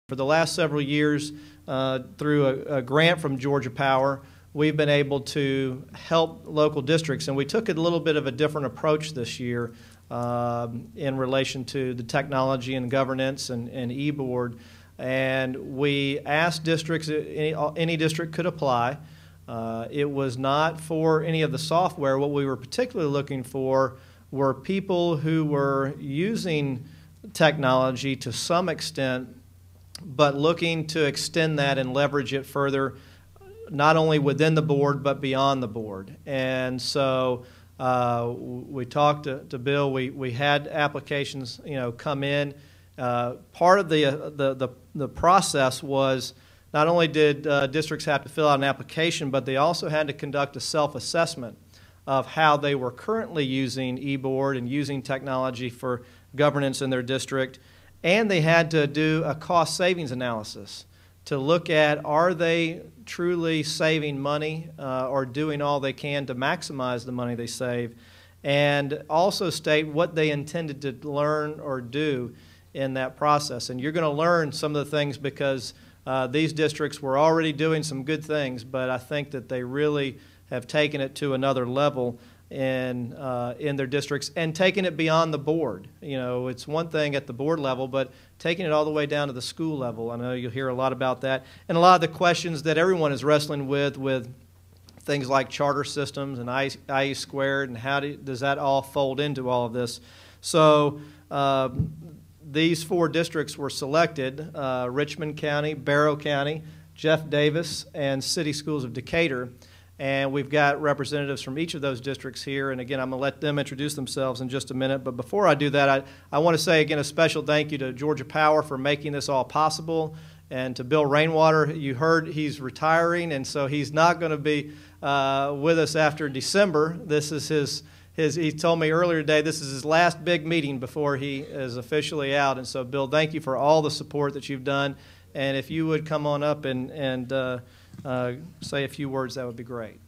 For the last several years, through a grant from Georgia Power, we've been able to help local districts, and we took a little bit of a different approach this year in relation to the technology and governance and eBOARD. And we asked districts, any district could apply. It was not for any of the software. What we were particularly looking for were people who were using technology to some extent, but looking to extend that and leverage it further, not only within the board but beyond the board. And so we talked to Bill. We had applications, come in. Part of the process was not only did districts have to fill out an application, but they also had to conduct a self-assessment of how they were currently using eBOARD and using technology for governance in their district. And they had to do a cost savings analysis to look at, are they truly saving money or doing all they can to maximize the money they save, and also state what they intended to learn or do in that process. And you're going to learn some of the things because these districts were already doing some good things, but I think that they really have taken it to another level in their districts and taking it beyond the board. It's one thing at the board level, but taking it all the way down to the school level. I know you'll hear a lot about that. And a lot of the questions that everyone is wrestling with things like charter systems and IE squared, and how does that all fold into all of this. So these 4 districts were selected: Richmond County, Barrow County, Jeff Davis, and City Schools of Decatur. And we've got representatives from each of those districts here. And again, I'm going to let them introduce themselves in just a minute. But before I do that, I want to say again a special thank you to Georgia Power for making this all possible, and to Bill Rainwater. You heard he's retiring, and so he's not going to be with us after December. This is he told me earlier today this is his last big meeting before he is officially out. And so, Bill, thank you for all the support that you've done. And if you would come on up and say a few words, that would be great.